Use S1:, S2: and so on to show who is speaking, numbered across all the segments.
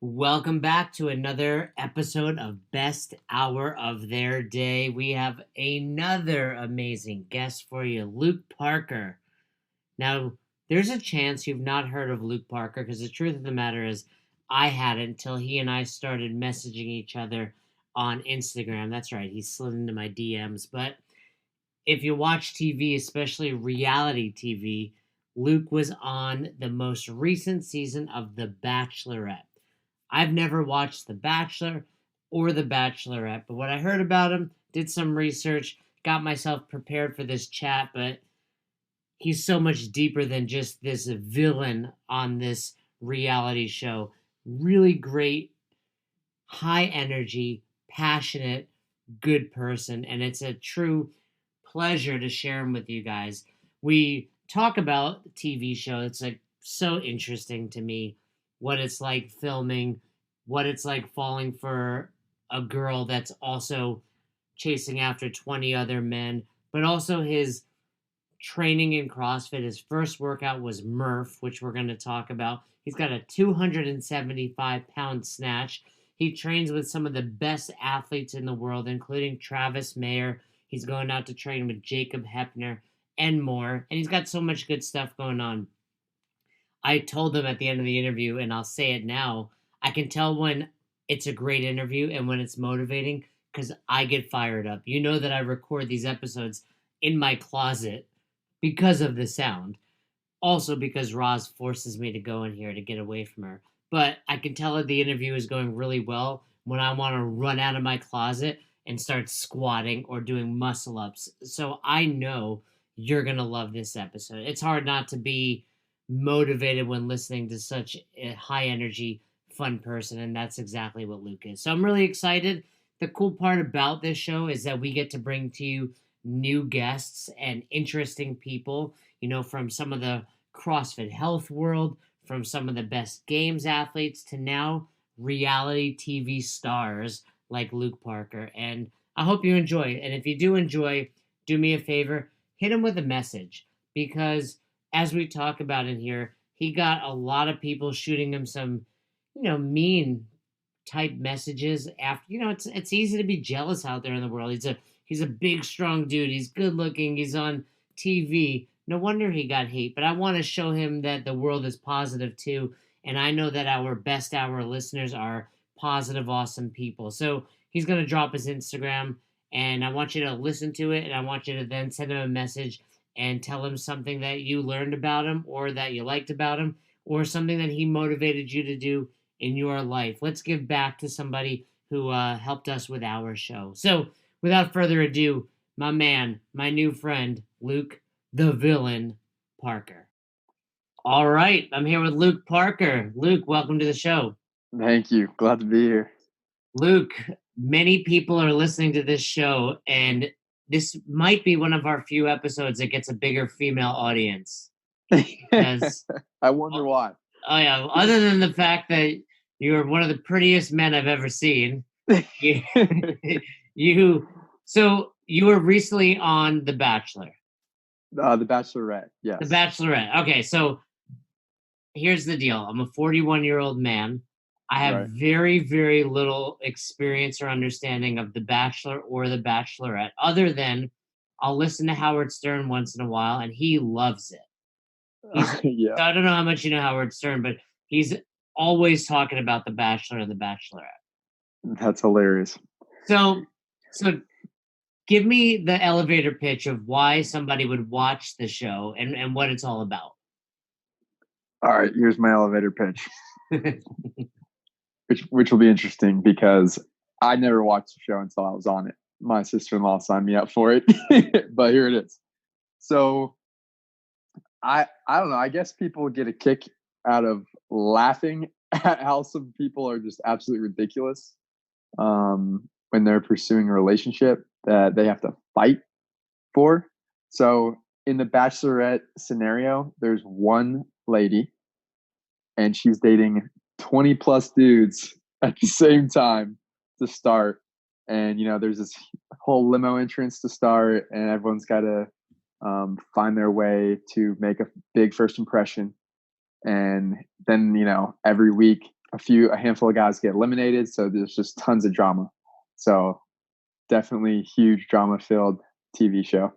S1: Welcome back to another episode of Best Hour of Their Day. We have another amazing guest for you, Luke Parker. Now, there's a chance you've not heard of Luke Parker because the truth of the matter is I hadn't until he and I started messaging each other on Instagram. That's right, he slid into my DMs. But if you watch TV, especially reality TV, Luke was on the most recent season of The Bachelorette. I've never watched The Bachelor or The Bachelorette, but what I heard about him, did some research, got myself prepared for this chat, but he's so much deeper than just this villain on this reality show. Really great, high energy, passionate, good person, and it's a true pleasure to share him with you guys. We talk about the TV show. It's like so interesting to me what it's like filming, what it's like falling for a girl that's also chasing after 20 other men, but also his training in CrossFit. His first workout was Murph, which we're going to talk about. He's got a 275-pound snatch. He trains with some of the best athletes in the world, including Travis Mayer. He's going out to train with Jacob Heppner and more. And he's got so much good stuff going on. I told him at the end of the interview, and I'll say it now, I can tell when it's a great interview and when it's motivating because I get fired up. You know that I record these episodes in my closet because of the sound. Also because Roz forces me to go in here to get away from her. But I can tell that the interview is going really well when I want to run out of my closet and start squatting or doing muscle ups. So I know you're going to love this episode. It's hard not to be motivated when listening to such a high energy, fun person. And that's exactly what Luke is. So I'm really excited. The cool part about this show is that we get to bring to you new guests and interesting people, from some of the CrossFit health world, from some of the best games athletes to now reality TV stars like Luke Parker. And I hope you enjoy it. And if you do enjoy, do me a favor, hit him with a message because as we talk about in here, he got a lot of people shooting him some, mean type messages after it's easy to be jealous out there in the world. He's a big strong dude. He's good looking. He's on TV. No wonder he got hate. But I want to show him that the world is positive too. And I know that our best hour listeners are positive, awesome people. So he's going to drop his Instagram and I want you to listen to it. And I want you to then send him a message and tell him something that you learned about him or that you liked about him or something that he motivated you to do in your life. Let's give back to somebody who helped us with our show. So, without further ado, my man, my new friend, Luke the Villain Parker. All right, I'm here with Luke Parker. Luke, welcome to the show.
S2: Thank you. Glad to be here.
S1: Luke, many people are listening to this show, and this might be one of our few episodes that gets a bigger female audience. Because,
S2: I wonder why.
S1: Oh, yeah, other than the fact that you're one of the prettiest men I've ever seen. So you were recently on The Bachelor.
S2: The Bachelorette, yes.
S1: The Bachelorette. Okay, so here's the deal. I'm a 41-year-old man. I have very, very little experience or understanding of The Bachelor or The Bachelorette, other than I'll listen to Howard Stern once in a while, and he loves it.
S2: Yeah.
S1: So I don't know how much you know Howard Stern, but he's always talking about The Bachelor and The Bachelorette.
S2: That's hilarious.
S1: So give me the elevator pitch of why somebody would watch the show and what it's all about.
S2: All right, here's my elevator pitch. which will be interesting because I never watched the show until I was on it. My sister-in-law signed me up for it, but here it is. So I don't know. I guess people get a kick out of laughing at how some people are just absolutely ridiculous when they're pursuing a relationship that they have to fight for. So in the Bachelorette scenario, there's one lady and she's dating 20 plus dudes at the same time to start. And, there's this whole limo entrance to start and everyone's got to find their way to make a big first impression. And then, every week a handful of guys get eliminated. So there's just tons of drama. So definitely huge drama filled TV show.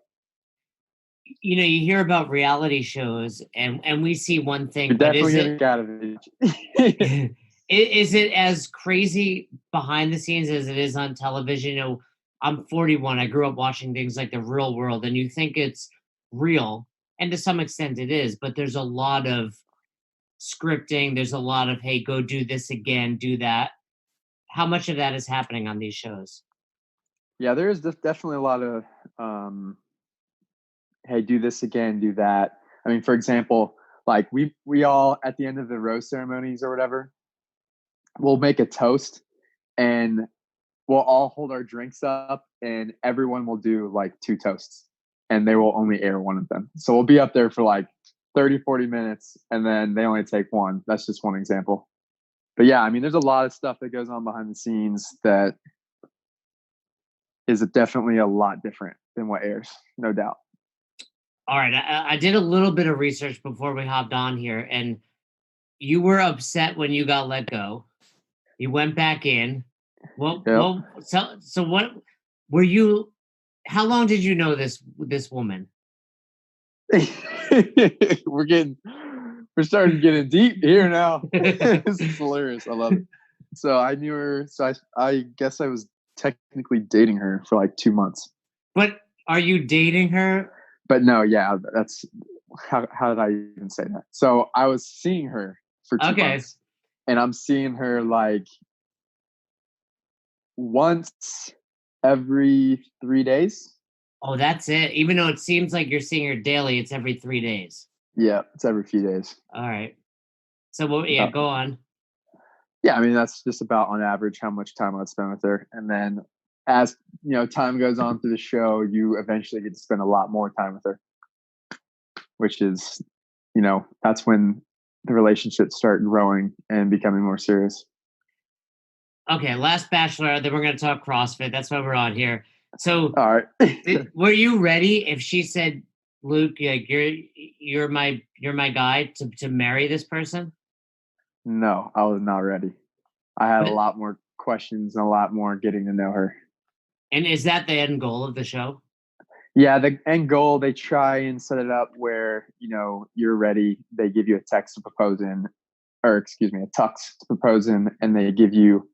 S1: You know, you hear about reality shows, and we see one thing,
S2: You're
S1: but
S2: definitely
S1: is
S2: gonna
S1: it
S2: get out of it.
S1: is it as crazy behind the scenes as it is on television? You know, I'm 41. I grew up watching things like The Real World, and you think it's real, and to some extent it is, but there's a lot of scripting. There's a lot of, hey, go do this again, do that. How much of that is happening on these shows?
S2: Yeah, there is definitely a lot of hey, do this again, do that. I mean, for example, like we all at the end of the rose ceremonies or whatever, we'll make a toast and we'll all hold our drinks up and everyone will do like 2 toasts and they will only air one of them. So we'll be up there for like 30, 40 minutes and then they only take one. That's just one example. But yeah, I mean, there's a lot of stuff that goes on behind the scenes that is definitely a lot different than what airs, no doubt.
S1: All right, I did a little bit of research before we hopped on here, and you were upset when you got let go. You went back in.
S2: Yep.
S1: So what were you? How long did you know this woman?
S2: We're starting to get in deep here now. This is hilarious. I love it. So I knew her. So I guess I was technically dating her for like 2 months.
S1: But are you dating her?
S2: But no, yeah, that's how did I even say that? So I was seeing her for 2 months, and I'm seeing her like once every 3 days.
S1: Oh, that's it. Even though it seems like you're seeing her daily, it's every 3 days.
S2: Yeah, it's every few days.
S1: All right. So yeah, go on.
S2: Yeah, I mean that's just about on average how much time I'd spend with her, and then as you know, time goes on through the show, you eventually get to spend a lot more time with her, which is, you know, that's when the relationships start growing and becoming more serious.
S1: Okay, last Bachelorette, then we're going to talk CrossFit. That's why we're on here. So,
S2: all right.
S1: Were you ready if she said, "Luke, like you're my guy to marry this person"?
S2: No, I was not ready. I had a lot more questions and a lot more getting to know her.
S1: And is that the end goal of the show?
S2: Yeah, the end goal, they try and set it up where, you know, you're ready. They give you a text to propose in, or excuse me, a tux to propose in, and they give you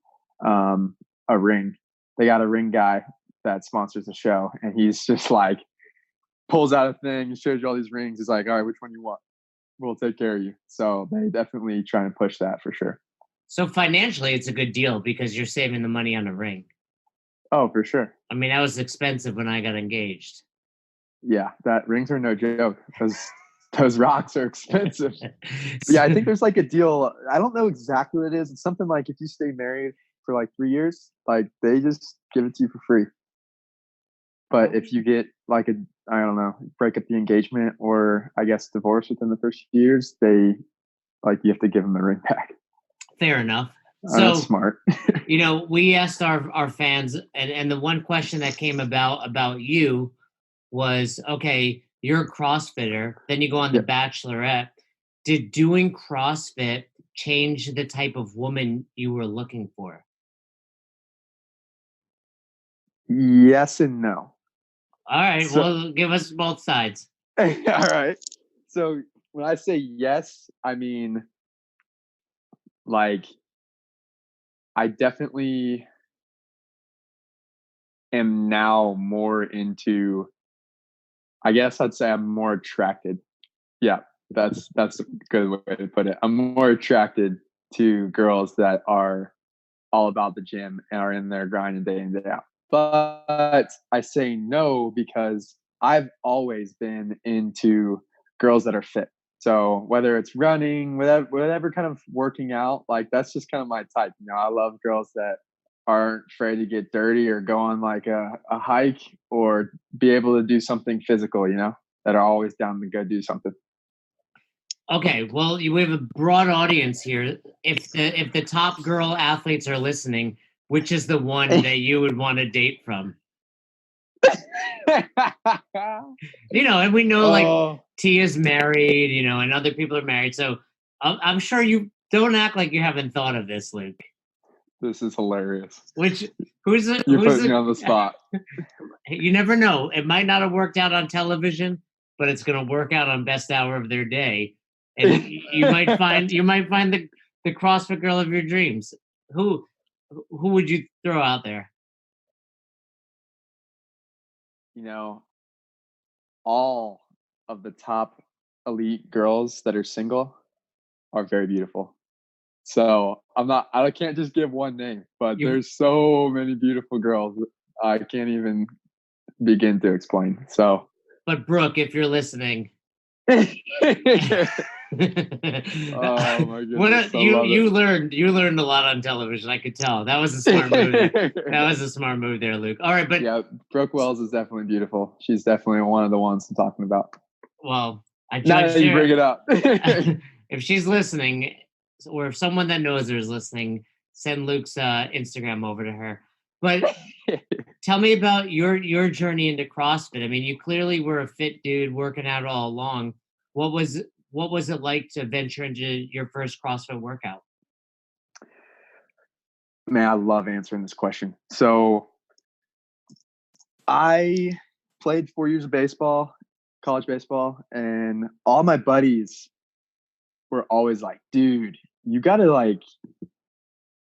S2: a ring. They got a ring guy that sponsors the show, and he's just like pulls out a thing, shows you all these rings. He's like, all right, which one you want? We'll take care of you. So they definitely try and push that for sure.
S1: So financially, it's a good deal because you're saving the money on a ring.
S2: Oh, for sure.
S1: I mean, that was expensive when I got engaged.
S2: Yeah, that rings are no joke. Those rocks are expensive. Yeah, I think there's like a deal. I don't know exactly what it is. It's something like if you stay married for like 3 years, like they just give it to you for free. But if you get like I don't know, break up the engagement or I guess divorce within the first few years, they like you have to give them the ring back.
S1: Fair enough.
S2: So that's smart.
S1: You know, we asked our fans, and the one question that came about you was, okay, you're a CrossFitter, then you go on The Bachelorette. Did doing CrossFit change the type of woman you were looking for?
S2: Yes and no.
S1: All right, well, give us both sides.
S2: All right. So when I say yes, I mean like I definitely am now more into, I guess I'd say I'm more attracted. Yeah, that's a good way to put it. I'm more attracted to girls that are all about the gym and are in there grinding day in, day out. But I say no because I've always been into girls that are fit. So whether it's running, whatever kind of working out, like that's just kind of my type. You know, I love girls that aren't afraid to get dirty or go on like a hike or be able to do something physical, you know, that are always down to go do something.
S1: Okay, well, we have a broad audience here. If the top girl athletes are listening, which is the one that you would want to date from? You know, and we know like Tia's married, you know, and other people are married. So I'm sure you Don't act like you haven't thought of this, Luke.
S2: This is hilarious.
S1: Who's
S2: You put me on the spot.
S1: You never know. It might not have worked out on television, but it's going to work out on best hour of their day, and you might find the CrossFit girl of your dreams. Who would you throw out there?
S2: All of the top elite girls that are single are very beautiful. So I can't just give one name, but there's so many beautiful girls. I can't even begin to explain. So,
S1: but Brooke, if you're listening,
S2: oh my goodness!
S1: You learned a lot on television. I could tell. That was a smart move. That was a smart move there, Luke. All right, but
S2: yeah, Brooke Wells is definitely beautiful. She's definitely one of the ones I'm talking about.
S1: Well, I
S2: now that you bring it up.
S1: If she's listening, or if someone that knows her is listening, send Luke's Instagram over to her. But tell me about your journey into CrossFit. I mean, you clearly were a fit dude working out all along. What was it like to venture into your first CrossFit workout?
S2: Man, I love answering this question. So I played 4 years of baseball, college baseball, and all my buddies were always like, dude, you got to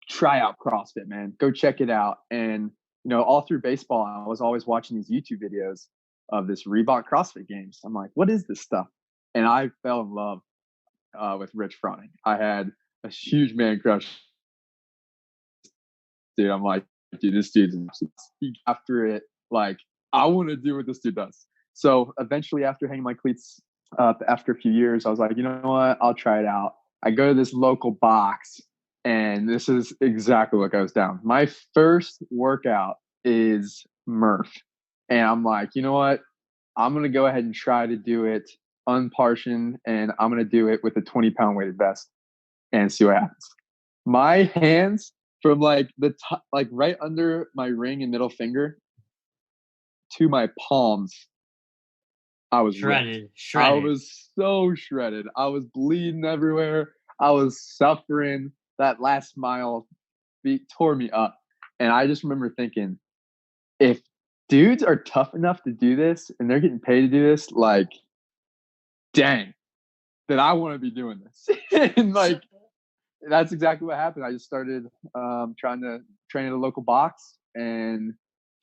S2: try out CrossFit, man. Go check it out. And, all through baseball, I was always watching these YouTube videos of this Reebok CrossFit games. I'm like, what is this stuff? And I fell in love with Rich Froning. I had a huge man crush. Dude, I'm like, dude, this dude's after it. Like, I want to do what this dude does. So eventually, after hanging my cleats up after a few years, I was like, you know what? I'll try it out. I go to this local box, and this is exactly what goes down. My first workout is Murph. And I'm like, you know what? I'm going to go ahead and try to do it unpartioned, and I'm going to do it with a 20-pound weighted vest and see what happens. My hands from right under my ring and middle finger to my palms, I was
S1: shredded.
S2: I was so shredded. I was bleeding everywhere. I was suffering. That last mile tore me up. And I just remember thinking, if dudes are tough enough to do this and they're getting paid to do this, dang, then I want to be doing this. And that's exactly what happened. I just started trying to train at a local box and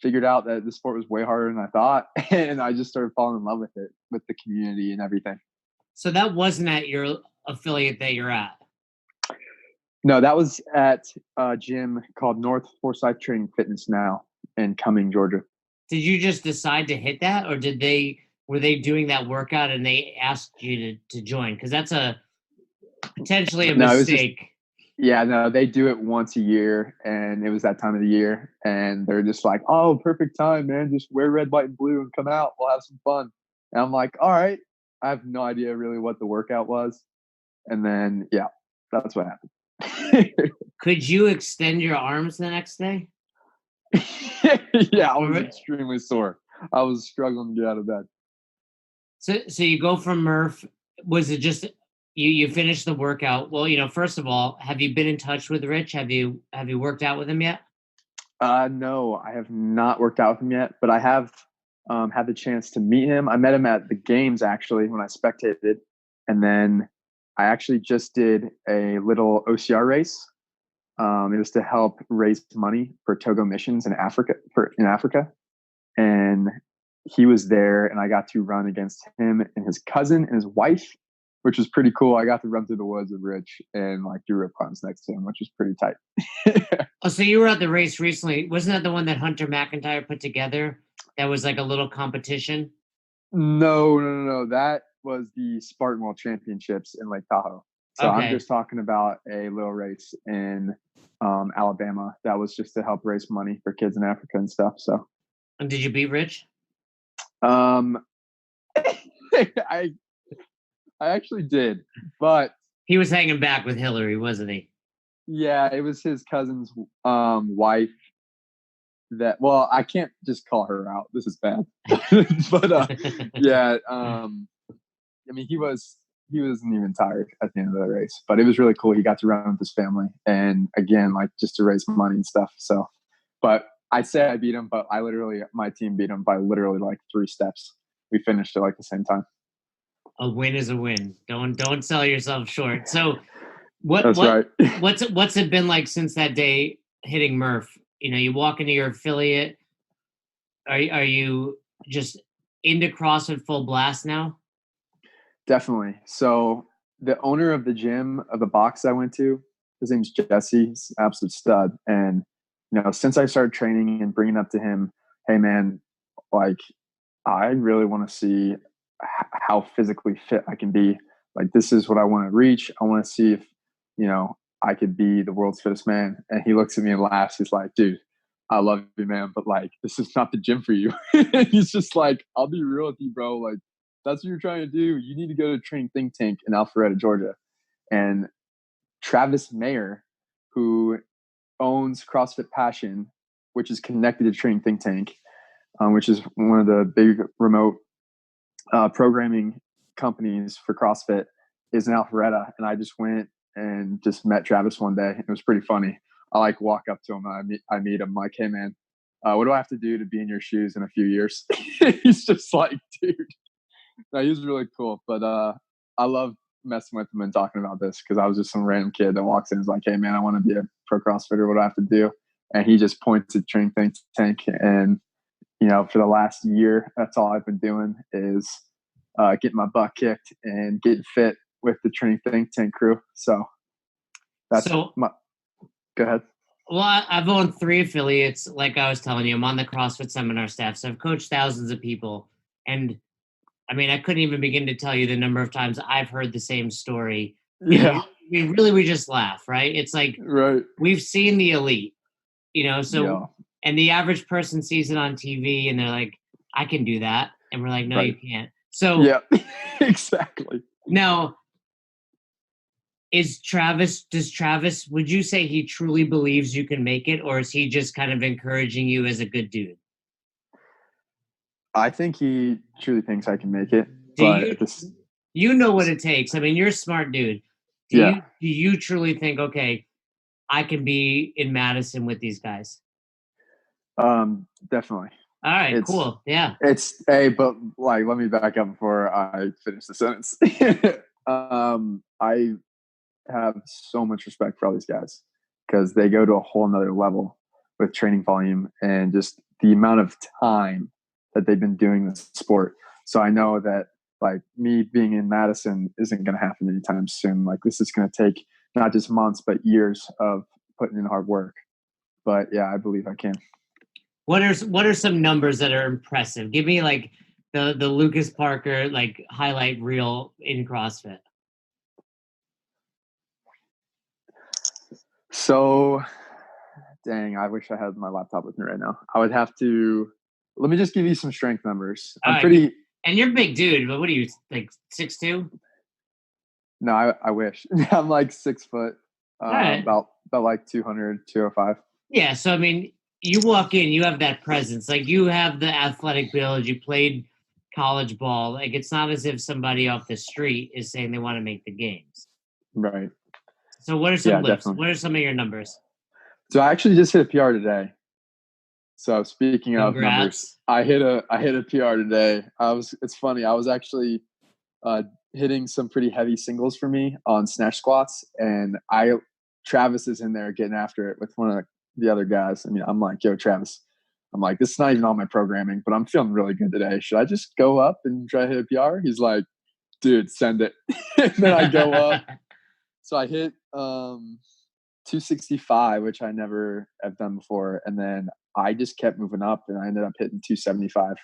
S2: figured out that the sport was way harder than I thought. And I just started falling in love with it, with the community and everything.
S1: So that wasn't at your affiliate that you're at?
S2: No, that was at a gym called North Forsyth Training Fitness now in Cumming, Georgia.
S1: Did you just decide to hit that, or were they doing that workout and they asked you to join? Because that's potentially a mistake.
S2: They do it once a year, and it was that time of the year, and they're just like, oh, perfect time, man. Just wear red, white, and blue and come out. We'll have some fun. And I'm like, all right. I have no idea really what the workout was. And then, that's what happened.
S1: Could you extend your arms the next day?
S2: Yeah, I was extremely sore. I was struggling to get out of bed.
S1: So you go from Murph. Was it just you finished the workout? Well, first of all, have you been in touch with Rich? Have you worked out with him yet?
S2: No, I have not worked out with him yet, but I have had the chance to meet him. I met him at the games actually when I spectated, and then I actually just did a little OCR race. It was to help raise money for Togo missions in Africa. And he was there, and I got to run against him and his cousin and his wife, which was pretty cool. I got to run through the woods with Rich and do rope climbs next to him, which was pretty tight.
S1: Oh, so you were at the race recently. Wasn't that the one that Hunter McIntyre put together? That was like a little competition?
S2: No. That was the Spartan World Championships in Lake Tahoe. So okay. I'm just talking about a little race in Alabama that was just to help raise money for kids in Africa and stuff. So,
S1: and did you beat Rich?
S2: I actually did, but
S1: he was hanging back with Hillary, wasn't he?
S2: Yeah, it was his cousin's wife. Well, I can't just call her out. This is bad. But he was he wasn't even tired at the end of the race. But it was really cool. He got to run with his family, and again, like just to raise money and stuff. So, but I say I beat him, but my team beat him by literally like 3 steps. We finished at like the same time.
S1: A win is a win. Don't sell yourself short. So
S2: That's right.
S1: what's it been like since that day hitting Murph? You know, you walk into your affiliate. Are you just into CrossFit full blast now?
S2: Definitely. So the owner of the gym of the box I went to, his name's Jesse. He's an absolute stud. And since I started training and bringing up to him, hey man, like I really want to see how physically fit I can be. Like this is what I want to reach. I want to see if I could be the world's fittest man. And he looks at me and laughs. He's like, dude, I love you, man, but like this is not the gym for you. He's just like, I'll be real with you, bro. Like that's what you're trying to do. You need to go to Training Think Tank in Alpharetta, Georgia. And Travis Mayer, who owns CrossFit Passion, which is connected to Training Think Tank, which is one of the big remote programming companies for CrossFit, is in Alpharetta. And I just went and just met Travis one day. It was pretty funny. I like walk up to him and I meet him like, hey man, what do I have to do to be in your shoes in a few years? He's just like, dude. No, he was really cool. But I love messing with him and talking about this because I was just some random kid that walks in and is like, hey man, I want to be a pro CrossFitter. What do I have to do? And he just points at Training Think Tank. And, for the last year, that's all I've been doing is getting my butt kicked and getting fit with the Training Think Tank crew. So that's go ahead.
S1: Well, I've owned 3 affiliates. Like I was telling you, I'm on the CrossFit seminar staff. So I've coached thousands of people. And I mean, I couldn't even begin to tell you the number of times I've heard the same story.
S2: Yeah.
S1: We just laugh, right? It's like,
S2: right.
S1: We've seen the elite, and the average person sees it on TV and they're like, I can do that. And we're like, no, you can't. So
S2: yeah, exactly.
S1: Now, does Travis, would you say he truly believes you can make it, or is he just kind of encouraging you as a good dude?
S2: I think he truly thinks I can make it.
S1: You know what it takes. I mean, you're a smart dude. Do you truly think, okay, I can be in Madison with these guys?
S2: Definitely.
S1: All right, cool. Yeah.
S2: But like, let me back up before I finish the sentence. I have so much respect for all these guys because they go to a whole nother level with training volume and just the amount of time that they've been doing this sport. So I know that like me being in Madison isn't going to happen anytime soon. Like this is going to take not just months, but years of putting in hard work. But yeah, I believe I can.
S1: What are some numbers that are impressive? Give me like the Lucas Parker like highlight reel in CrossFit.
S2: So, dang, I wish I had my laptop with me right now. I would have to. Let me just give you some strength numbers.
S1: And you're a big dude, but what are you, like 6'2"?
S2: No, I wish. I'm like 6 foot,
S1: right.
S2: about like 200, 205.
S1: Yeah, so I mean, you walk in, you have that presence. Like you have the athletic build. You played college ball. Like it's not as if somebody off the street is saying they want to make the games.
S2: Right.
S1: So what are some lifts?
S2: Definitely.
S1: What are some of your numbers?
S2: So I actually just hit a PR today. So speaking
S1: Congrats.
S2: of numbers, I hit a PR today. It's funny. I was actually hitting some pretty heavy singles for me on snatch squats, and Travis is in there getting after it with one of the other guys. I mean, I'm like, yo, Travis, I'm like, this is not even on my programming, but I'm feeling really good today. Should I just go up and try to hit a PR? He's like, dude, send it. And then I go up. So I hit 265, which I never have done before. And then I just kept moving up and I ended up hitting 275,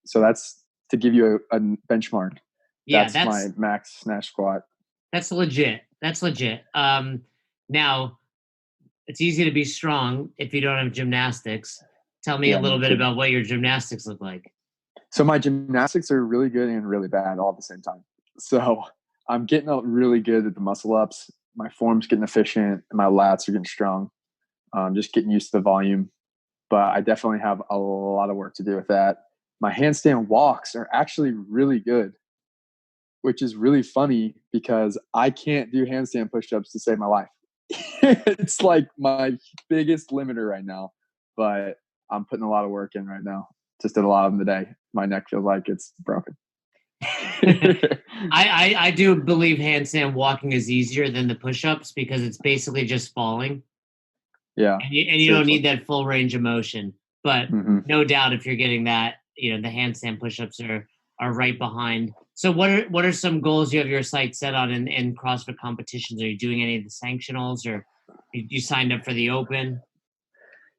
S2: so that's to give you a benchmark. Yeah, that's my max snatch squat.
S1: That's legit. Now, it's easy to be strong if you don't have gymnastics. Tell me a little bit about what your gymnastics look like.
S2: So my gymnastics are really good and really bad all at the same time. So I'm getting really good at the muscle ups. My form's getting efficient and my lats are getting strong. Just getting used to the volume. But I definitely have a lot of work to do with that. My handstand walks are actually really good. which is really funny because I can't do handstand push-ups to save my life. It's like my biggest limiter right now, but I'm putting a lot of work in right now. Just did a lot of them today. My neck feels like it's broken.
S1: I do believe handstand walking is easier than the push-ups because it's basically just falling.
S2: Yeah.
S1: And you don't need that full range of motion. But no doubt if you're getting that, the handstand push-ups are right behind. So what are some goals you have your sights set on in CrossFit competitions? Are you doing any of the sanctionals, or you signed up for the open?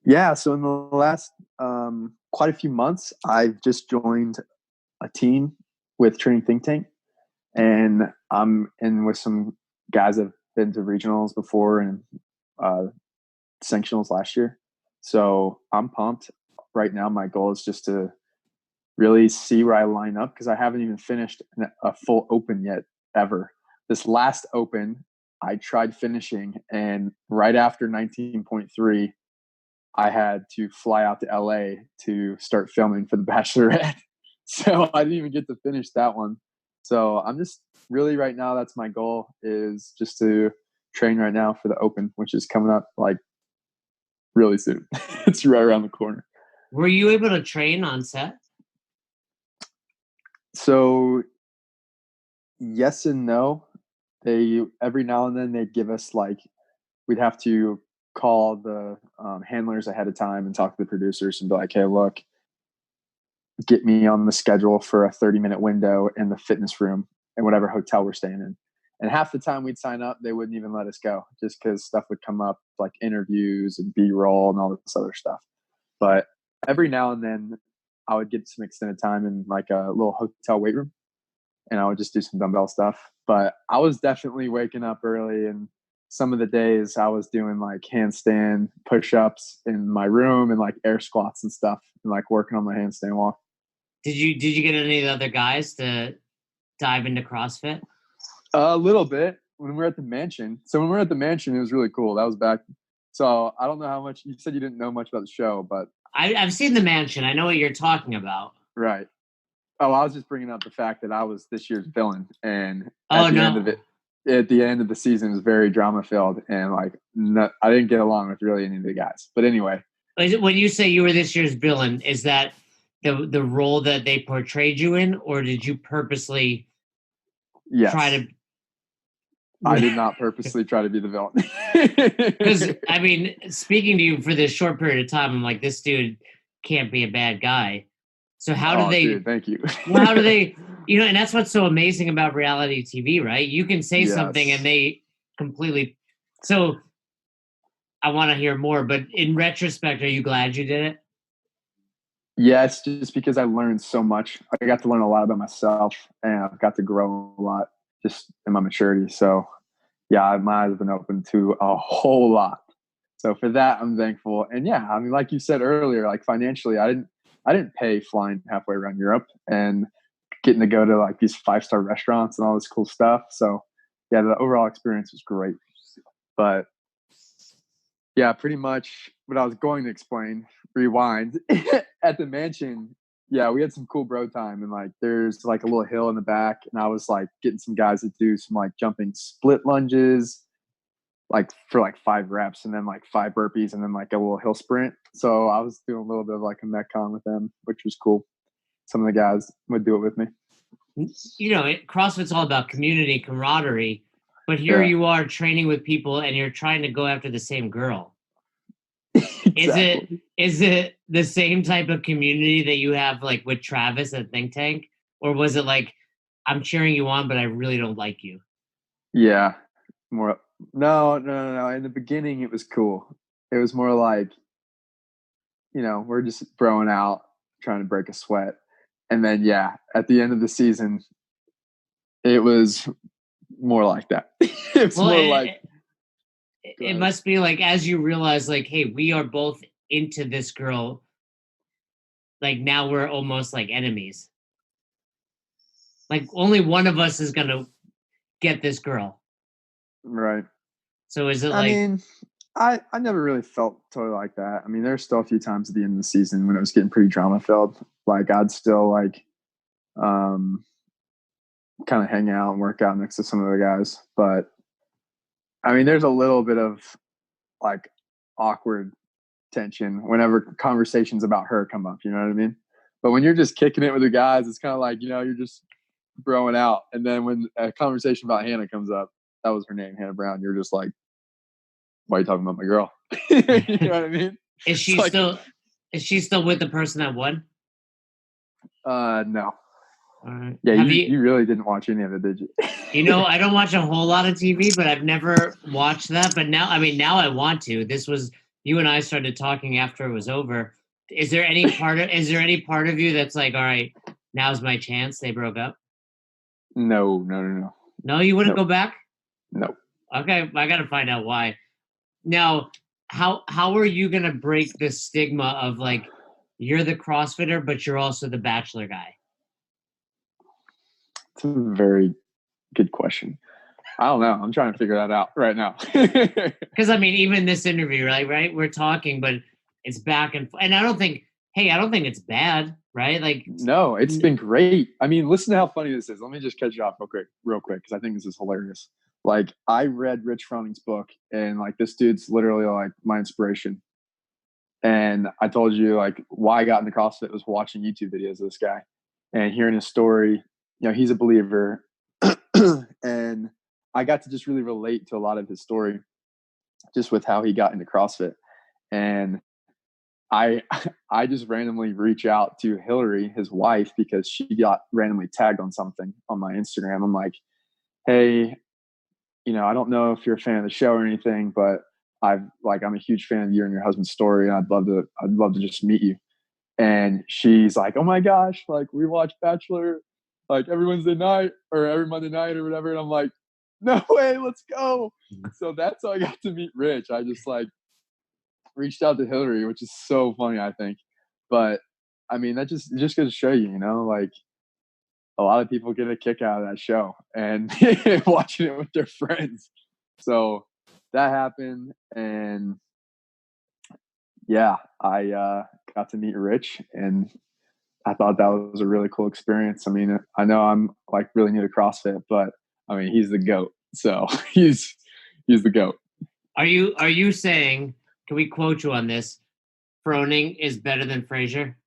S2: Yeah, so in the last quite a few months, I've just joined a team with Training Think Tank, and I'm in with some guys that have been to regionals before and sanctionals last year. So I'm pumped. Right now, my goal is just to really see where I line up because I haven't even finished a full open yet ever. This last open, I tried finishing, and right after 19.3, I had to fly out to LA to start filming for the Bachelorette. So I didn't even get to finish that one. So I'm just really right now, that's my goal, is just to train right now for the open, which is coming up like really soon. It's right around the corner.
S1: Were you able to train on set?
S2: So yes and no. They every now and then they'd give us like, we'd have to call the handlers ahead of time and talk to the producers and be like, hey, look, get me on the schedule for a 30-minute window in the fitness room in whatever hotel we're staying in. And half the time we'd sign up, they wouldn't even let us go just because stuff would come up like interviews and B-roll and all this other stuff. But every now and then I would get some extended time in like a little hotel weight room and I would just do some dumbbell stuff. But I was definitely waking up early, and some of the days I was doing like handstand push-ups in my room and like air squats and stuff and like working on my handstand walk.
S1: Did you get any of the other guys to dive into CrossFit?
S2: A little bit when we were at the mansion. So when we were at the mansion, it was really cool. That was back. So I don't know how much you said you didn't know much about the show, but
S1: I've seen the mansion. I know what you're talking about.
S2: right. Oh, I was just bringing up the fact that I was this year's villain, and
S1: Oh
S2: at the
S1: no.
S2: end of it, at the end of the season, it was very drama filled, and like I didn't get along with really any of the guys. But anyway,
S1: When you say you were this year's villain, is that the role that they portrayed you in, or did you purposely try to?
S2: I did not purposely try to be the villain.
S1: Because I mean, speaking to you for this short period of time, I'm like, this dude can't be a bad guy. So how do they?
S2: Dude, thank you.
S1: Well, how do they? And that's what's so amazing about reality TV, right? You can say something and they completely. So I want to hear more, but in retrospect, are you glad you did it?
S2: Yes, just because I learned so much. I got to learn a lot about myself, and I've got to grow a lot just in my maturity. So yeah, my eyes have been open to a whole lot. So for that, I'm thankful. And yeah, I mean, like you said earlier, like financially, I didn't pay flying halfway around Europe and getting to go to like these 5-star restaurants and all this cool stuff. So yeah, the overall experience was great. But yeah, pretty much what I was going to explain, rewind, at the mansion. Yeah, we had some cool bro time, and like there's like a little hill in the back, and I was like getting some guys to do some like jumping split lunges, like for like 5 reps, and then like 5 burpees, and then like a little hill sprint. So I was doing a little bit of like a metcon with them, which was cool. Some of the guys would do it with me.
S1: CrossFit's all about community, camaraderie, but here you are training with people and you're trying to go after the same girl.
S2: Exactly.
S1: Is it the same type of community that you have like with Travis at Think Tank? Or was it like, I'm cheering you on, but I really don't like you?
S2: Yeah. More no. In the beginning it was cool. It was more like, we're just throwing out, trying to break a sweat. And then yeah, at the end of the season, it was more like that. It's more like
S1: it must be like as you realize like, hey, we are both into this girl, like now we're almost like enemies. Like only one of us is gonna get this girl.
S2: Right.
S1: So is it
S2: I mean, I never really felt totally like that. I mean, there's still a few times at the end of the season when it was getting pretty drama filled. Like I'd still like kind of hang out and work out next to some of the guys. But I mean, there's a little bit of like awkward tension whenever conversations about her come up. You know what I mean? But when you're just kicking it with the guys, it's kind of like, you're just broing out. And then when a conversation about Hannah comes up, that was her name, Hannah Brown. You're just like, why are you talking about my girl? You know what I mean?
S1: Is she still with the person that won?
S2: No.
S1: All right.
S2: Yeah, you really didn't watch any of it, did you?
S1: I don't watch a whole lot of TV, but I've never watched that. But now I want to. This was you and I started talking after it was over. Is there any part of you that's like, all right, now's my chance? They broke up.
S2: No.
S1: No, you wouldn't go back?
S2: No.
S1: Okay, I got to find out why. Now, how are you gonna break the stigma of like you're the CrossFitter, but you're also the Bachelor guy?
S2: It's a very good question. I don't know. I'm trying to figure that out right now.
S1: Because I mean, even this interview, right? We're talking, but it's back and I don't think it's bad, right? Like,
S2: no, it's been great. I mean, listen to how funny this is. Let me just catch you off real quick, because I think this is hilarious. Like, I read Rich Fronings's book, and like this dude's literally like my inspiration. And I told you like why I got into CrossFit was watching YouTube videos of this guy and hearing his story. He's a believer, and I got to just really relate to a lot of his story, just with how he got into CrossFit. And I just randomly reach out to Hillary, his wife, because she got randomly tagged on something on my Instagram. I'm like, hey, I don't know if you're a fan of the show or anything, but I'm a huge fan of you and your husband's story, and I'd love to just meet you. And she's like, oh my gosh, like we watch Bachelor like every Wednesday night or every Monday night or whatever. And I'm like, no way, let's go. So that's how I got to meet Rich. I just like reached out to Hillary, which is so funny, I think. But I mean, that just goes to show you, like a lot of people get a kick out of that show and watching it with their friends. So that happened, and yeah, I got to meet Rich, and I thought that was a really cool experience. I mean, I know I'm like really new to CrossFit, but I mean, he's the GOAT. So he's the GOAT.
S1: Are you saying, can we quote you on this? Froning is better than Fraser?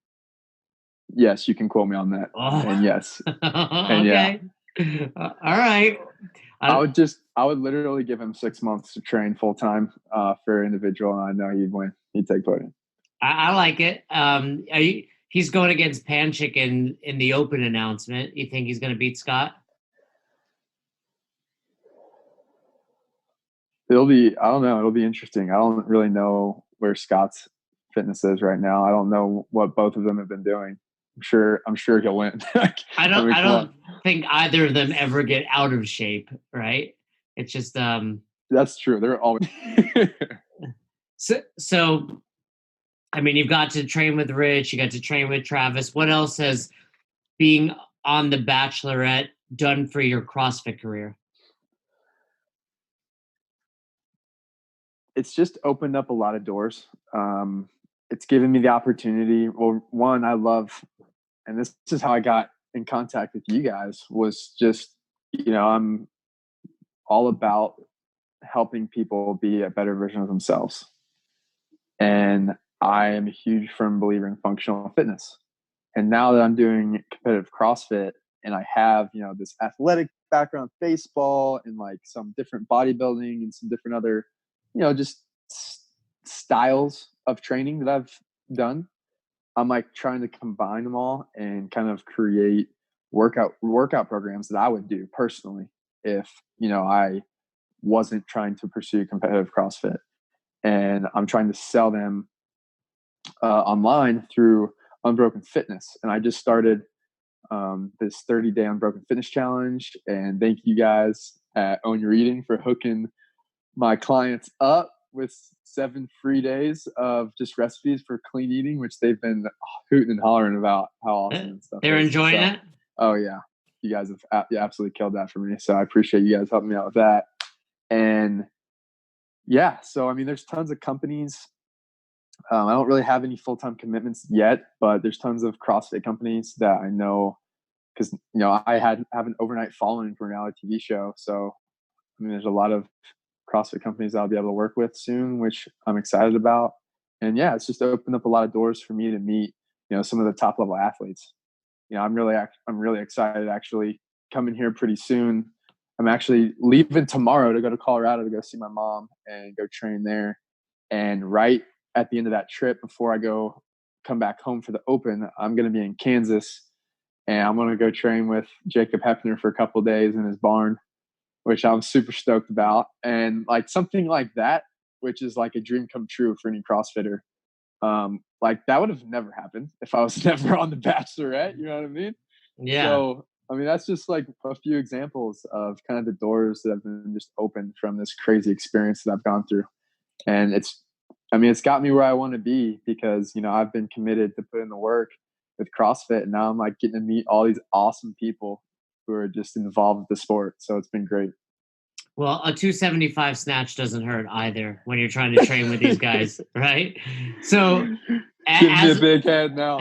S2: Yes, you can quote me on that.
S1: Oh.
S2: And yes. And
S1: okay. All right.
S2: I would literally give him 6 months to train full time for individual, and I know he'd win. He'd take podium.
S1: I like it. He's going against Panchik in the open announcement. You think he's going to beat Scott?
S2: I don't know. It'll be interesting. I don't really know where Scott's fitness is right now. I don't know what both of them have been doing. I'm sure he'll win.
S1: I don't think either of them ever get out of shape, right? It's just
S2: that's true. They're always
S1: so I mean, you've got to train with Rich, you got to train with Travis. What else has being on The Bachelorette done for your CrossFit career?
S2: It's just opened up a lot of doors. It's given me the opportunity. Well, one, I love, and this is how I got in contact with you guys, was just, I'm all about helping people be a better version of themselves. And I am a huge firm believer in functional fitness. And now that I'm doing competitive CrossFit and I have, this athletic background, baseball, and like some different bodybuilding and some different other, just styles of training that I've done, I'm like trying to combine them all and kind of create workout programs that I would do personally if, I wasn't trying to pursue competitive CrossFit. And I'm trying to sell them online through Unbroken Fitness. And I just started this 30-day Unbroken Fitness Challenge. And thank you guys at Own Your Eating for hooking my clients up with 7 free days of just recipes for clean eating, which they've been hooting and hollering about how awesome and stuff.
S1: They're enjoying it?
S2: Oh, yeah. You guys have absolutely killed that for me. So I appreciate you guys helping me out with that. And yeah, so I mean, there's tons of companies. I don't really have any full-time commitments yet, but there's tons of CrossFit companies that I know because I have an overnight following for an reality TV show. So I mean, there's a lot of CrossFit companies I'll be able to work with soon, which I'm excited about. And yeah, it's just opened up a lot of doors for me to meet, some of the top level athletes. I'm really excited actually coming here pretty soon. I'm actually leaving tomorrow to go to Colorado to go see my mom and go train there. And right at the end of that trip, before I come back home for the Open, I'm going to be in Kansas, and I'm going to go train with Jacob Heppner for a couple of days in his barn, which I'm super stoked about. And like something like that, which is like a dream come true for any CrossFitter. Like that would have never happened if I was never on The Bachelorette. You know what I mean?
S1: Yeah.
S2: So, I mean, that's just like a few examples of kind of the doors that have been just opened from this crazy experience that I've gone through. And it's got me where I want to be because, I've been committed to put in the work with CrossFit, and now I'm like getting to meet all these awesome people who are just involved with the sport. So it's been great.
S1: Well, a 275 snatch doesn't hurt either when you're trying to train with these guys, right? So,
S2: give me a big head now.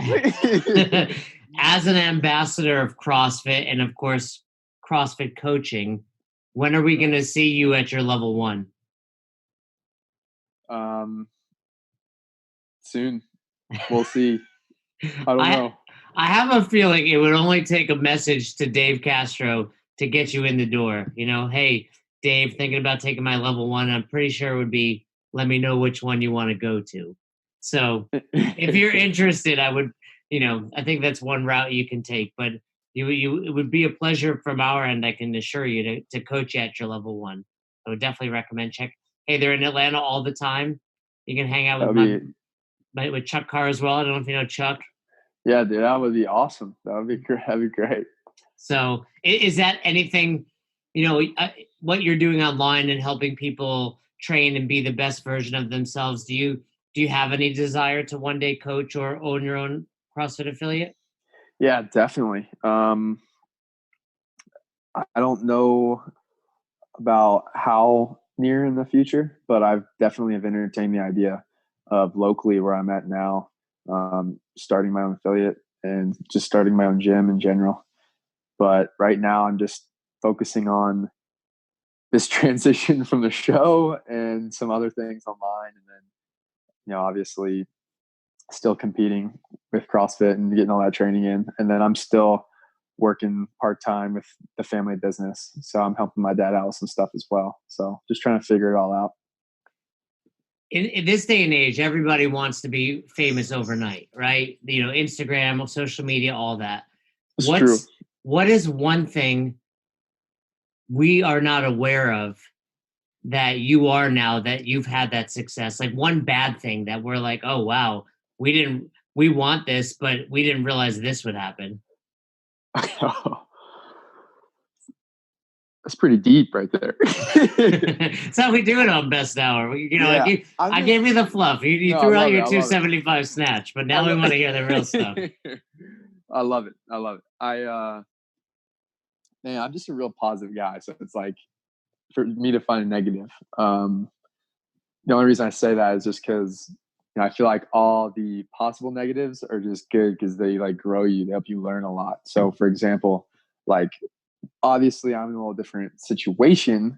S1: As an ambassador of CrossFit and, of course, CrossFit coaching, when are we going to see you at your level 1?
S2: Soon. We'll see. I don't know.
S1: I have a feeling it would only take a message to Dave Castro to get you in the door. Hey, Dave, thinking about taking my level 1. I'm pretty sure it would be, let me know which one you want to go to. So if you're interested, I would, I think that's one route you can take. But it would be a pleasure from our end, I can assure you, to coach you at your level 1. I would definitely recommend check. Hey, they're in Atlanta all the time. You can hang out with Chuck Carr as well. I don't know if you know Chuck.
S2: Yeah, dude, that would be awesome. That'd be great.
S1: So is that anything, what you're doing online and helping people train and be the best version of themselves? Do you have any desire to one day coach or own your own CrossFit affiliate?
S2: Yeah, definitely. I don't know about how near in the future, but I've definitely have entertained the idea of locally where I'm at now, starting my own affiliate and just starting my own gym in general. But right now I'm just focusing on this transition from the show and some other things online. And then, obviously still competing with CrossFit and getting all that training in. And then I'm still working part-time with the family business. So I'm helping my dad out with some stuff as well. So just trying to figure it all out.
S1: In this day and age, everybody wants to be famous overnight, right? Instagram, social media, all that.
S2: It's true.
S1: What is one thing we are not aware of that you are now that you've had that success? Like one bad thing that we're like, oh, wow, we want this, but we didn't realize this would happen.
S2: That's pretty deep right there.
S1: That's how we do it on Best Hour. I gave you the fluff. You threw out your 275 snatch, but now we want to hear the real stuff.
S2: I love it. Man, I'm just a real positive guy. So it's like for me to find a negative. The only reason I say that is just because I feel like all the possible negatives are just good because they like grow you, they help you learn a lot. So for example, like obviously I'm in a little different situation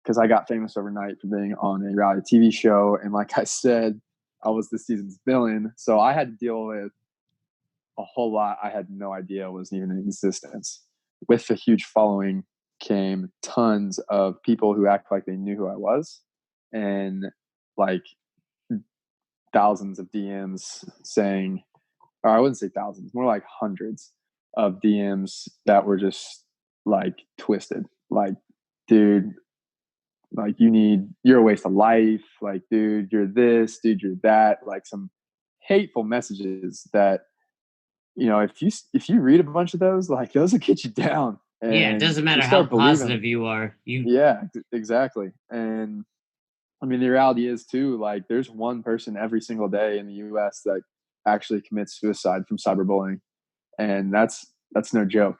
S2: because I got famous overnight for being on a reality TV show. And like I said, I was this season's villain. So I had to deal with a whole lot I had no idea was even in existence. With the huge following came tons of people who act like they knew who I was, and like thousands of DMs saying, or I wouldn't say thousands, more like hundreds of DMs that were just like twisted. Like, dude, like you're a waste of life. Like, dude, you're this, dude, you're that. Like some hateful messages that, if you read a bunch of those, like those will get you down. And
S1: yeah, it doesn't matter how positive you are.
S2: Yeah, exactly. And I mean, the reality is too, like there's one person every single day in the US that actually commits suicide from cyberbullying. And that's no joke.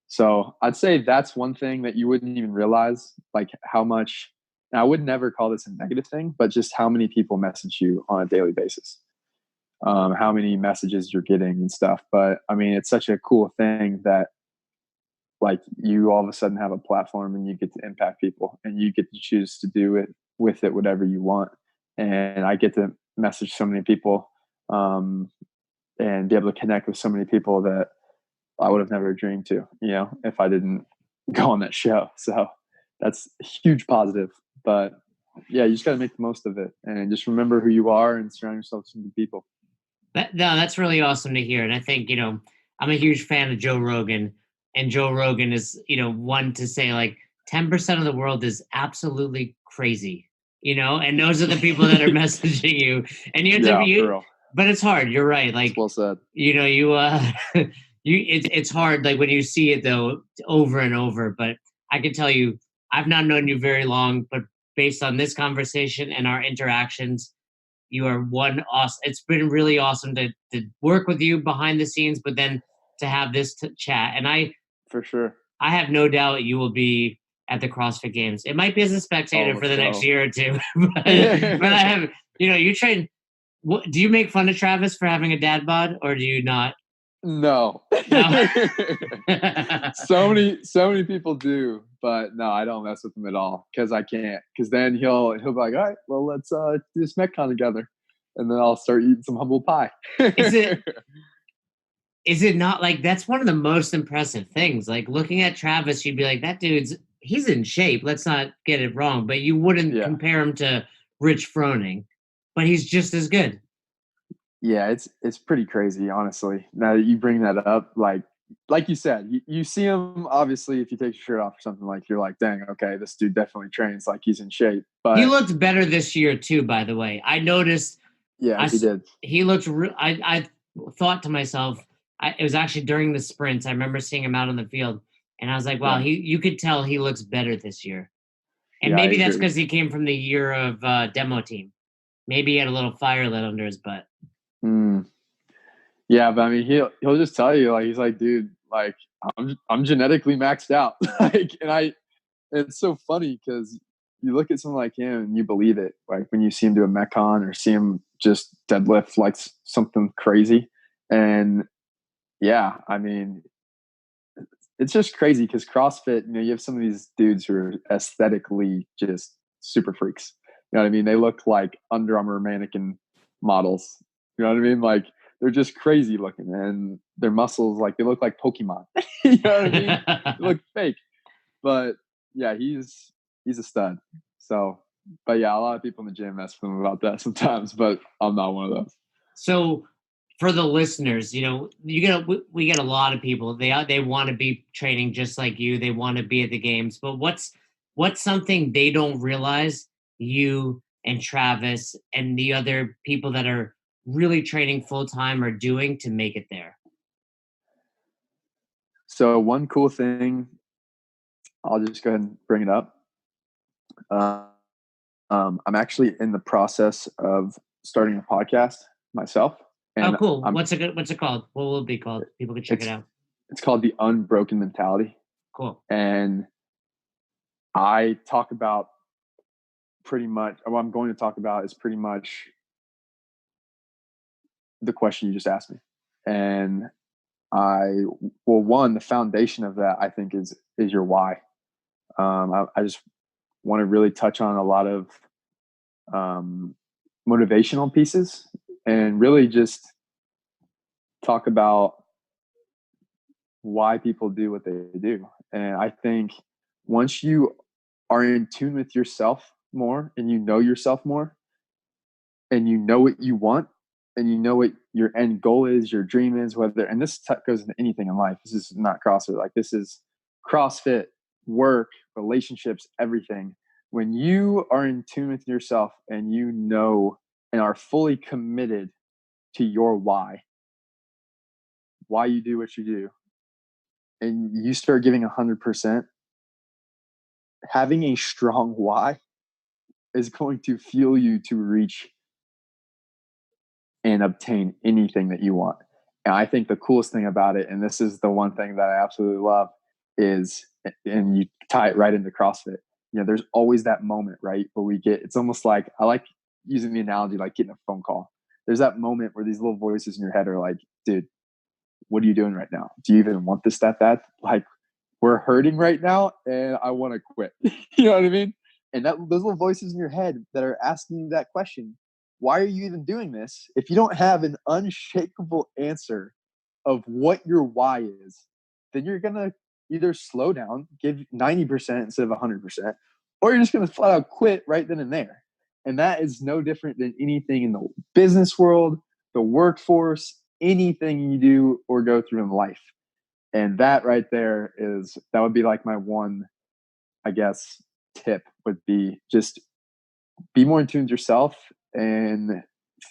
S2: So I'd say that's one thing that you wouldn't even realize, like how much, and I would never call this a negative thing, but just how many people message you on a daily basis. How many messages you're getting and stuff. But I mean, it's such a cool thing that like you all of a sudden have a platform and you get to impact people and you get to choose to do it with it whatever you want. And I get to message so many people and be able to connect with so many people that I would have never dreamed to, if I didn't go on that show. So that's a huge positive. But yeah, you just got to make the most of it and just remember who you are and surround yourself with some good people.
S1: No, that's really awesome to hear. And I think, I'm a huge fan of Joe Rogan, and Joe Rogan is, one to say like 10% of the world is absolutely crazy, and those are the people that are messaging you. And you have
S2: Yeah,
S1: to be,
S2: for real.
S1: but it's hard. You're right. Like,
S2: That's well said.
S1: you, it's hard. Like when you see it though, over and over, but I can tell you, I've not known you very long, but based on this conversation and our interactions, you are one awesome. It's been really awesome to work with you behind the scenes, but then to have this chat. And
S2: for sure,
S1: I have no doubt you will be at the CrossFit Games. It might be as a spectator for the next year or two, but I have, you train. What, do you make fun of Travis for having a dad bod, or do you not?
S2: No.
S1: No.
S2: so many people do, but no, I don't mess with him at all because I can't. Because then he'll be like, all right, well, let's do this Metcon together, and then I'll start eating some humble pie.
S1: Is it not like that's one of the most impressive things? Like looking at Travis, you'd be like, that he's in shape. Let's not get it wrong, but you wouldn't compare him to Rich Froning, but he's just as good.
S2: Yeah, it's pretty crazy, honestly. Now that you bring that up, like you said, you see him, obviously, if you take your shirt off or something, like you're like, dang, okay, this dude definitely trains like he's in shape. But
S1: he looked better this year too, by the way. I noticed.
S2: Yeah, he did.
S1: He looked I thought to myself, it was actually during the sprints. I remember seeing him out on the field, and I was like, wow, you could tell he looks better this year. And maybe that's because he came from the year of demo team. Maybe he had a little fire lit under his butt.
S2: Yeah, but I mean, he'll just tell you, like, he's like, dude, like, I'm genetically maxed out. Like, and it's so funny because you look at someone like him and you believe it. Like when you see him do a Metcon or see him just deadlift like something crazy. And yeah, I mean, it's just crazy because CrossFit, you have some of these dudes who are aesthetically just super freaks. You know what I mean? They look like Under Armour mannequin models. You know what I mean? Like they're just crazy looking, and their muscles, like they look like Pokemon. You know what I mean? They look fake. But yeah, he's a stud. So, but yeah, a lot of people in the gym mess with him about that sometimes, but I'm not one of those.
S1: So for the listeners, we get a lot of people. They want to be training just like you. They want to be at the games. But what's something they don't realize you and Travis and the other people that are really training full time are doing to make it there?
S2: So one cool thing, I'll just go ahead and bring it up. I'm actually in the process of starting a podcast myself.
S1: And cool. What's it called? What will it be called? People can check it out.
S2: It's called the Unbroken Mentality.
S1: Cool.
S2: And I talk about pretty much what I'm going to talk about is pretty much the question you just asked me. And the foundation of that I think is your why. I just want to really touch on a lot of motivational pieces and really just talk about why people do what they do. And I think once you are in tune with yourself more and you know yourself more and you know what you want and you know what your end goal is, your dream is, and this goes into anything in life. This is not CrossFit. Like this is CrossFit, work, relationships, everything. When you are in tune with yourself and you know and are fully committed to your why you do what you do, and you start giving 100%, having a strong why is going to fuel you to reach and obtain anything that you want. And I think the coolest thing about it, and this is the one thing that I absolutely love, is, and you tie it right into CrossFit, there's always that moment, right, where it's almost like, I like using the analogy like getting a phone call. There's that moment where these little voices in your head are like, dude, what are you doing right now? Do you even want this that bad? Like, we're hurting right now and I want to quit. You know what I mean? And those little voices in your head that are asking you that question, why are you even doing this? If you don't have an unshakable answer of what your why is, then you're going to either slow down, give 90% instead of 100%, or you're just going to flat out quit right then and there. And that is no different than anything in the business world, the workforce, anything you do or go through in life. And that right there that would be like my one, I guess, tip would be just be more in tune with yourself and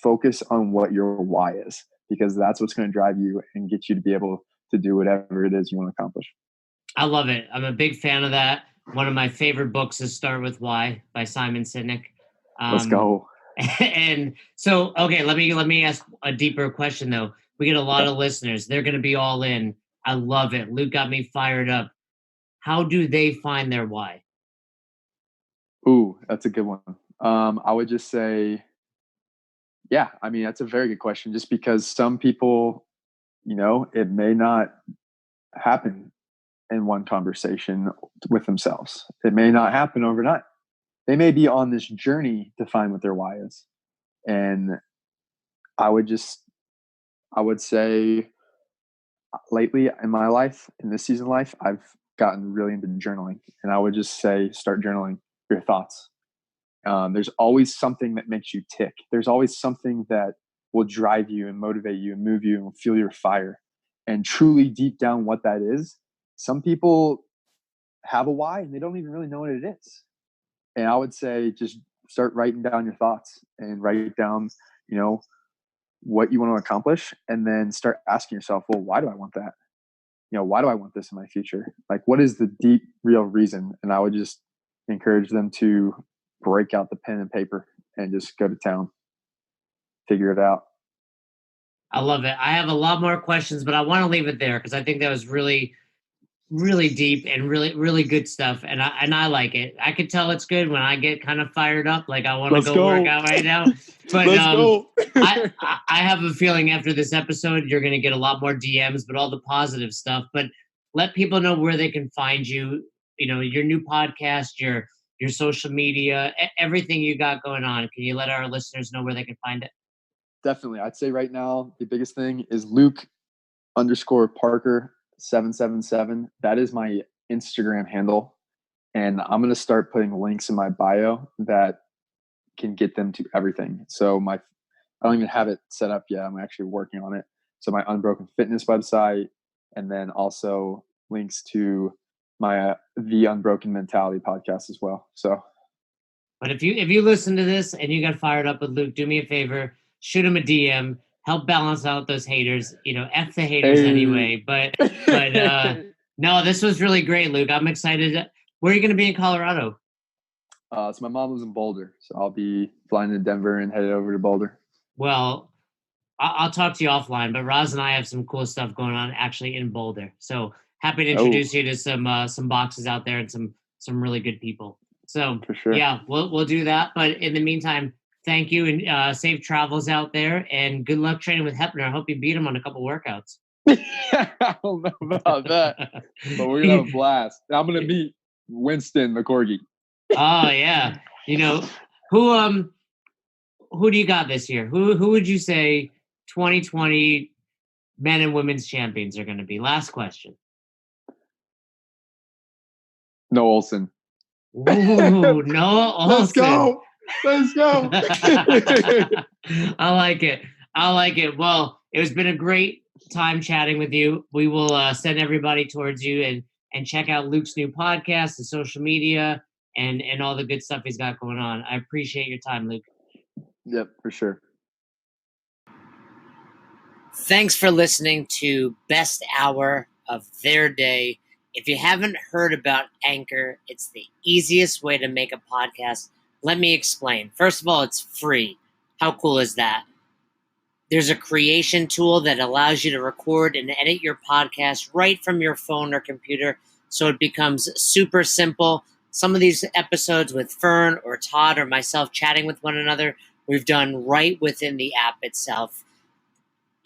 S2: focus on what your why is, because that's what's going to drive you and get you to be able to do whatever it is you want to accomplish.
S1: I love it. I'm a big fan of that. One of my favorite books is Start With Why by Simon Sinek.
S2: Let's go.
S1: And so, okay, let me ask a deeper question though. We get a lot of listeners. They're going to be all in. I love it. Luke got me fired up. How do they find their why?
S2: Ooh, that's a good one. I would just say, yeah, I mean, that's a very good question, just because some people, it may not happen in one conversation with themselves. It may not happen overnight. They may be on this journey to find what their why is. And I would say lately in my life, in this season of life, I've gotten really into journaling. And I would just say, start journaling your thoughts. There's always something that makes you tick. There's always something that will drive you and motivate you and move you and fuel your fire. And truly deep down what that is, some people have a why and they don't even really know what it is. And I would say just start writing down your thoughts and write down, what you want to accomplish, and then start asking yourself, well, why do I want that? Why do I want this in my future? Like, what is the deep, real reason? And I would just encourage them to break out the pen and paper and just go to town, figure it out.
S1: I love it. I have a lot more questions, but I want to leave it there because I think that was really, really deep and really, really good stuff. And I like it. I could tell it's good when I get kind of fired up, like I want to go work out right now. But
S2: Let's go.
S1: I have a feeling after this episode, you're going to get a lot more DMs, but all the positive stuff. But let people know where they can find you. Your new podcast, your social media, everything you got going on. Can you let our listeners know where they can find it?
S2: Definitely. I'd say right now, the biggest thing is Luke_Parker777. That is my Instagram handle. And I'm going to start putting links in my bio that can get them to everything. So I don't even have it set up yet. I'm actually working on it. So my Unbroken Fitness website, and then also links to my The Unbroken Mentality podcast as well. So,
S1: but if you listen to this and you got fired up with Luke, do me a favor, shoot him a DM, help balance out those haters. F the haters anyway. But no, this was really great, Luke. I'm excited. Where are you going to be in Colorado?
S2: So my mom lives in Boulder, so I'll be flying to Denver and headed over to Boulder.
S1: Well, I'll talk to you offline, but Roz and I have some cool stuff going on actually in Boulder. So happy to introduce you to some boxes out there and some really good people. So
S2: for sure.
S1: Yeah, we'll do that. But in the meantime, thank you and safe travels out there, and good luck training with Heppner. I hope you beat him on a couple workouts.
S2: I don't know about that, but we're gonna have a blast. I'm gonna meet Winston the corgi.
S1: Oh yeah, who do you got this year? Who would you say 2020 men and women's champions are going to be? Last question.
S2: No Olsen.
S1: Ooh, no Olsen.
S2: Let's go.
S1: I like it. Well, it has been a great time chatting with you. We will send everybody towards you and check out Luke's new podcast and social media and all the good stuff he's got going on. I appreciate your time, Luke.
S2: Yep, for sure.
S1: Thanks for listening to Best Hour of Their Day. If you haven't heard about Anchor, it's the easiest way to make a podcast. Let me explain. First of all, it's free. How cool is that? There's a creation tool that allows you to record and edit your podcast right from your phone or computer, so it becomes super simple. Some of these episodes with Fern or Todd or myself chatting with one another, we've done right within the app itself.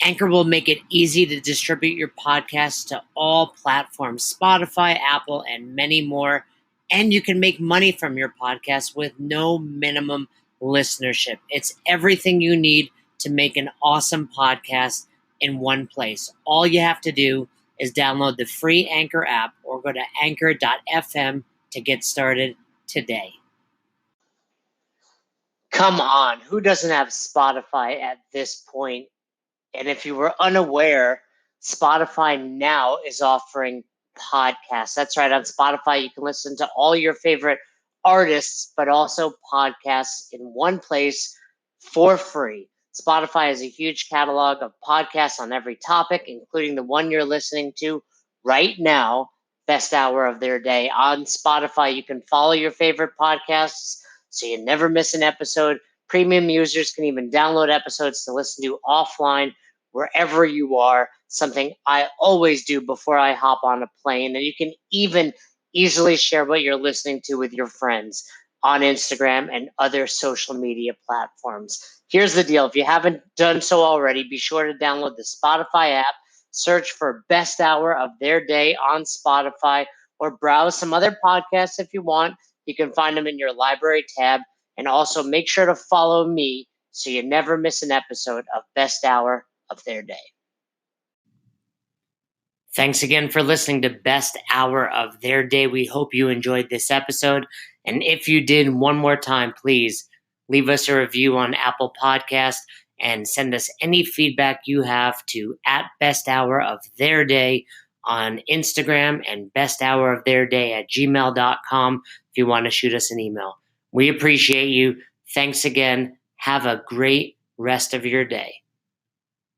S1: Anchor will make it easy to distribute your podcast to all platforms, Spotify, Apple, and many more. And you can make money from your podcast with no minimum listenership. It's everything you need to make an awesome podcast in one place. All you have to do is download the free Anchor app or go to anchor.fm to get started today. Come on, who doesn't have Spotify at this point? And if you were unaware, Spotify now is offering podcasts. That's right. On Spotify, you can listen to all your favorite artists, but also podcasts in one place for free. Spotify has a huge catalog of podcasts on every topic, including the one you're listening to right now, Best Hour of Their Day. On Spotify, you can follow your favorite podcasts so you never miss an episode. Premium users can even download episodes to listen to offline wherever you are, something I always do before I hop on a plane. And you can even easily share what you're listening to with your friends on Instagram and other social media platforms. Here's the deal. If you haven't done so already, be sure to download the Spotify app, search for Best Hour of Their Day on Spotify, or browse some other podcasts if you want. You can find them in your library tab. And also make sure to follow me so you never miss an episode of Best Hour of Their Day. Thanks again for listening to Best Hour of Their Day. We hope you enjoyed this episode. And if you did, one more time, please leave us a review on Apple Podcast and send us any feedback you have to @besthouroftheirday on Instagram and besthouroftheirday@gmail.com if you want to shoot us an email. We appreciate you. Thanks again. Have a great rest of your day.